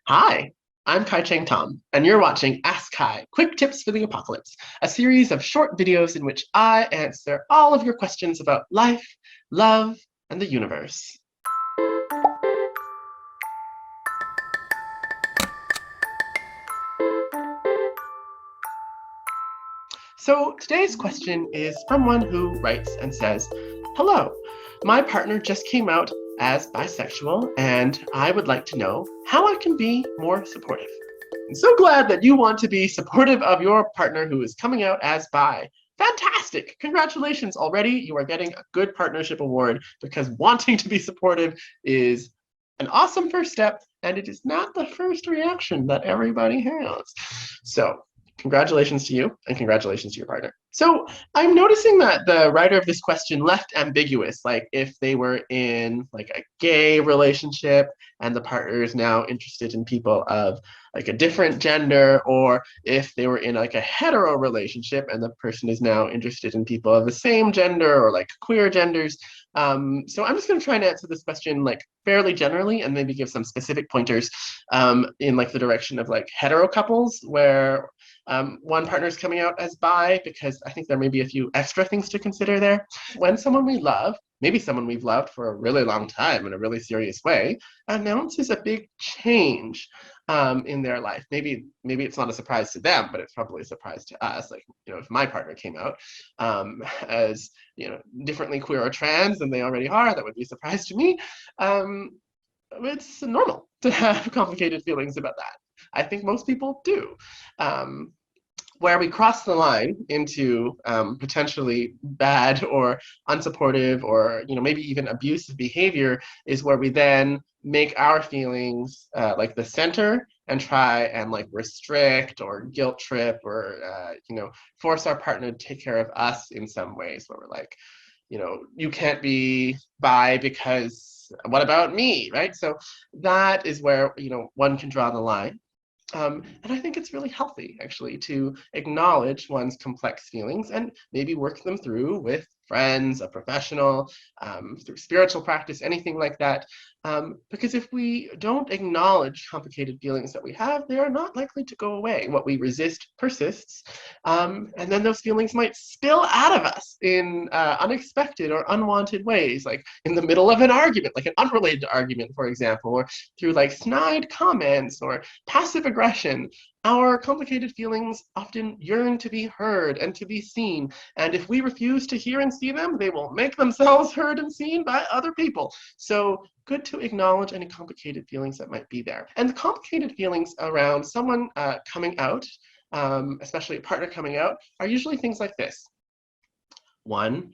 Hi, I'm Cheng Thom, and you're watching Ask Kai, Quick Tips for the Apocalypse, a series of short videos in which I answer all of your questions about life, love, and the universe. So today's question is from one who writes and says, "Hello, my partner just came out as bisexual, and I would like to know how I can be more supportive." I'm so glad that you want to be supportive of your partner who is coming out as bi. Fantastic! Congratulations already. You are getting a good partnership award because wanting to be supportive is an awesome first step, and it is not the first reaction that everybody has. So, congratulations to you, and congratulations to your partner. So, I'm noticing that the writer of this question left ambiguous, like if they were in like a gay relationship and the partner is now interested in people of like a different gender, or if they were in like a hetero relationship and the person is now interested in people of the same gender or like queer genders. So I'm just going to try and answer this question like fairly generally and maybe give some specific pointers in like the direction of like hetero couples where one partner is coming out as bi, because I think there may be a few extra things to consider there. When someone we love, maybe someone we've loved for a really long time in a really serious way, announces a big change in their life. Maybe it's not a surprise to them, but it's probably a surprise to us. Like, if my partner came out as differently queer or trans than they already are, that would be a surprise to me. It's normal to have complicated feelings about that. I think most people do. Where we cross the line into potentially bad or unsupportive or maybe even abusive behavior is where we then make our feelings like the center and try and like restrict or guilt trip or force our partner to take care of us in some ways, where we're like, you can't be bi because what about me, right? So that is where one can draw the line. And I think it's really healthy, actually, to acknowledge one's complex feelings and maybe work them through with friends, a professional, through spiritual practice, anything like that. Because if we don't acknowledge complicated feelings that we have, they are not likely to go away. What we resist persists. And then those feelings might spill out of us in unexpected or unwanted ways, like in the middle of an argument, like an unrelated argument, for example, or through like snide comments or passive aggression. Our complicated feelings often yearn to be heard and to be seen. And if we refuse to hear and see them, they will make themselves heard and seen by other people. So good to acknowledge any complicated feelings that might be there. And the complicated feelings around someone coming out, especially a partner coming out, are usually things like this. One,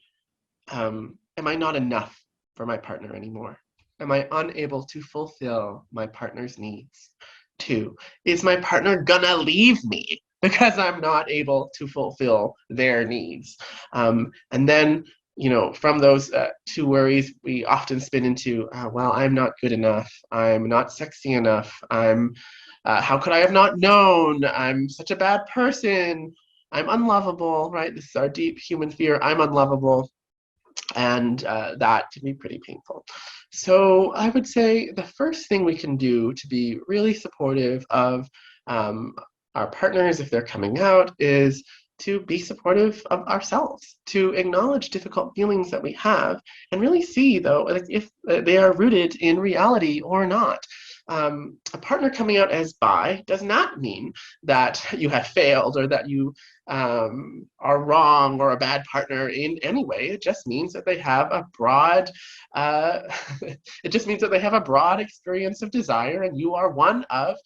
am I not enough for my partner anymore? Am I unable to fulfill my partner's needs? Two, is my partner gonna leave me because I'm not able to fulfill their needs? And then, from those two worries, we often spin into, well, I'm not good enough. I'm not sexy enough. How could I have not known? I'm such a bad person. I'm unlovable, right? This is our deep human fear. I'm unlovable. And that can be pretty painful. So I would say the first thing we can do to be really supportive of our partners if they're coming out is to be supportive of ourselves, to acknowledge difficult feelings that we have, and really see, though, like if they are rooted in reality or not. A partner coming out as bi does not mean that you have failed or that you are wrong or a bad partner in any way. It just means that they have a broad, it just means that they have a broad experience of desire, and you are one of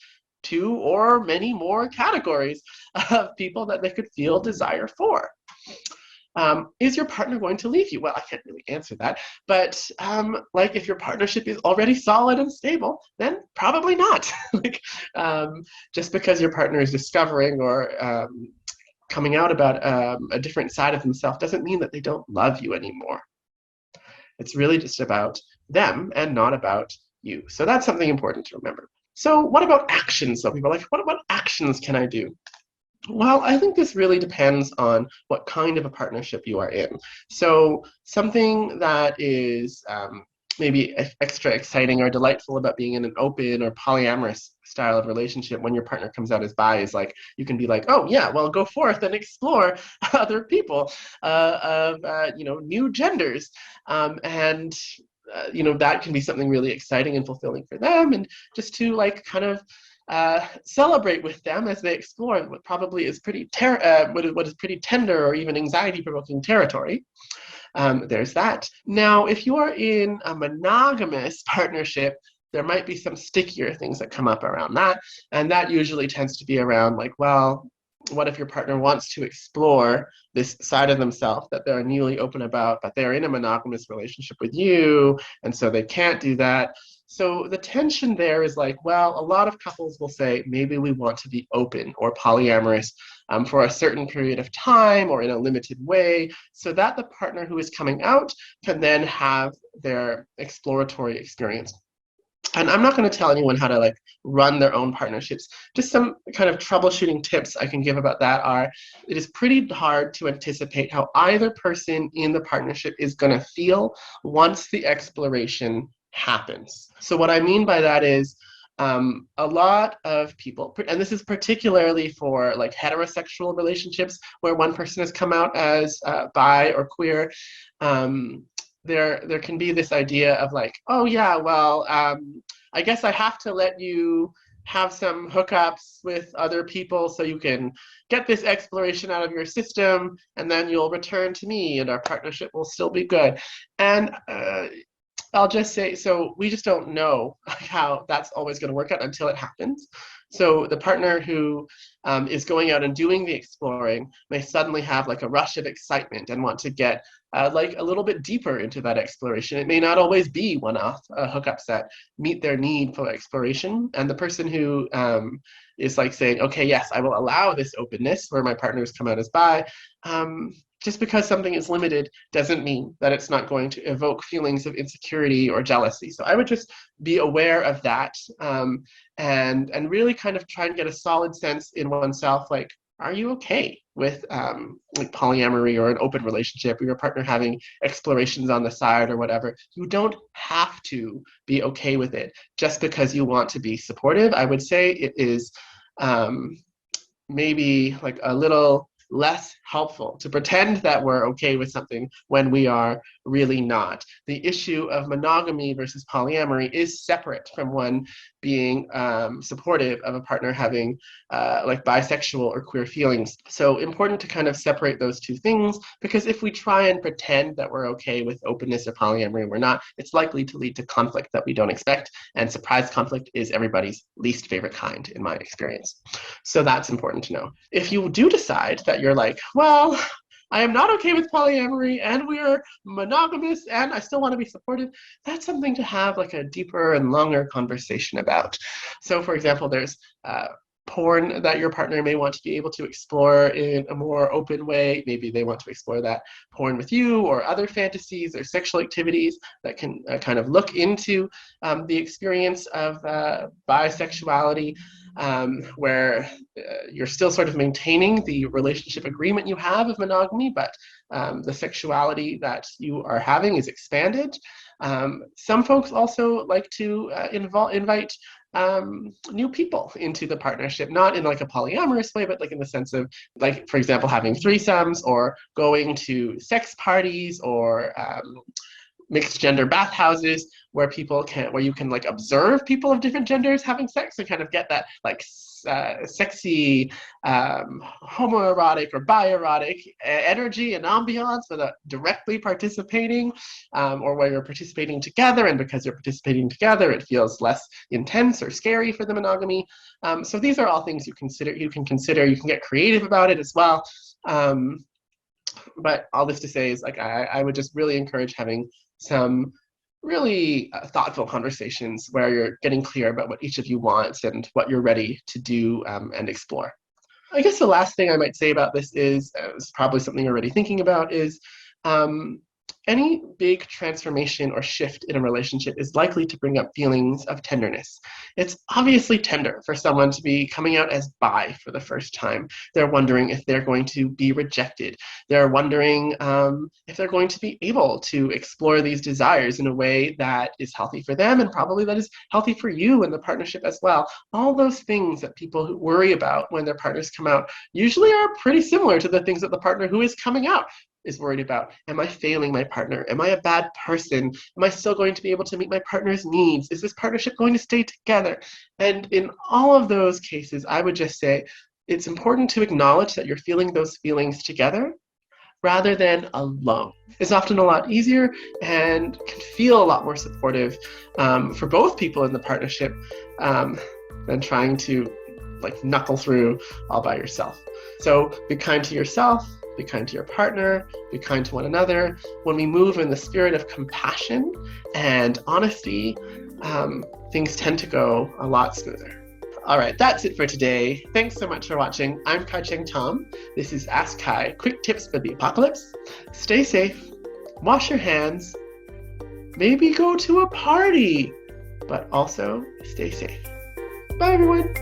two or many more categories of people that they could feel desire for. Is your partner going to leave you? Well, I can't really answer that, but like if your partnership is already solid and stable, then probably not. Like just because your partner is discovering or coming out about a different side of themselves doesn't mean that they don't love you anymore. It's really just about them and not about you. So that's something important to remember. So what about actions? So people are like, what actions can I do? Well, I think this really depends on what kind of a partnership you are in. So something that is maybe extra exciting or delightful about being in an open or polyamorous style of relationship when your partner comes out as bi is like you can be like, oh yeah, well go forth and explore other people of new genders, and that can be something really exciting and fulfilling for them, and just to like kind of celebrate with them as they explore what probably is what is pretty tender or even anxiety provoking territory. There's that. Now, if you are in a monogamous partnership, there might be some stickier things that come up around that. And that usually tends to be around like, well, what if your partner wants to explore this side of themselves that they're newly open about, but they're in a monogamous relationship with you, and so they can't do that. So the tension there is like, well, a lot of couples will say, maybe we want to be open or polyamorous for a certain period of time or in a limited way, so that the partner who is coming out can then have their exploratory experience. And I'm not going to tell anyone how to like run their own partnerships. Just some kind of troubleshooting tips I can give about that are, it is pretty hard to anticipate how either person in the partnership is going to feel once the exploration happens. So what I mean by that is a lot of people, and this is particularly for like heterosexual relationships where one person has come out as bi or queer, there can be this idea of like, oh yeah, well, I guess I have to let you have some hookups with other people so you can get this exploration out of your system, and then you'll return to me and our partnership will still be good. And I'll just say, so we just don't know how that's always going to work out until it happens. So the partner who is going out and doing the exploring may suddenly have like a rush of excitement and want to get like a little bit deeper into that exploration. It may not always be one-off hookups that meet their need for exploration. And the person who is like saying, okay, yes, I will allow this openness where my partners come out as bi, just because something is limited doesn't mean that it's not going to evoke feelings of insecurity or jealousy. So I would just be aware of that, and really kind of try and get a solid sense in oneself, like, are you okay with like polyamory or an open relationship or your partner having explorations on the side or whatever? You don't have to be okay with it just because you want to be supportive. I would say it is maybe like a little less helpful to pretend that we're okay with something when we are really not. The issue of monogamy versus polyamory is separate from one being supportive of a partner having like bisexual or queer feelings. So important to kind of separate those two things, because if we try and pretend that we're okay with openness or polyamory and we're not, it's likely to lead to conflict that we don't expect. And surprise conflict is everybody's least favorite kind, in my experience. So that's important to know. If you do decide that you're like, well, I am not okay with polyamory and we're monogamous and I still want to be supportive, that's something to have like a deeper and longer conversation about. So for example, there's porn that your partner may want to be able to explore in a more open way. Maybe they want to explore that porn with you, or other fantasies or sexual activities that can kind of look into the experience of bisexuality, where you're still sort of maintaining the relationship agreement you have of monogamy, but the sexuality that you are having is expanded. Some folks also like to invite new people into the partnership, not in like a polyamorous way, but like in the sense of, like, for example, having threesomes or going to sex parties or mixed gender bathhouses where you can like observe people of different genders having sex and kind of get that like sexy homoerotic or bioerotic energy and ambiance without directly participating, or where you're participating together, and because you're participating together it feels less intense or scary for the monogamy. So these are all things you can consider. You can get creative about it as well. But all this to say is, like, I would just really encourage having some really thoughtful conversations where you're getting clear about what each of you wants and what you're ready to do and explore. I guess the last thing I might say about this is probably something you're already thinking about, is Any big transformation or shift in a relationship is likely to bring up feelings of tenderness. It's obviously tender for someone to be coming out as bi for the first time. They're wondering if they're going to be rejected. They're wondering if they're going to be able to explore these desires in a way that is healthy for them and probably that is healthy for you and the partnership as well. All those things that people who worry about when their partners come out usually are pretty similar to the things that the partner who is coming out is worried about. Am I failing my partner? Am I a bad person? Am I still going to be able to meet my partner's needs? Is this partnership going to stay together? And in all of those cases, I would just say it's important to acknowledge that you're feeling those feelings together rather than alone. It's often a lot easier and can feel a lot more supportive for both people in the partnership than trying to knuckle through all by yourself. So be kind to yourself, be kind to your partner, be kind to one another. When we move in the spirit of compassion and honesty, things tend to go a lot smoother. All right, that's it for today. Thanks so much for watching. I'm Cheng Thom. This is Ask Kai, quick tips for the apocalypse. Stay safe, wash your hands, maybe go to a party, but also stay safe. Bye, everyone.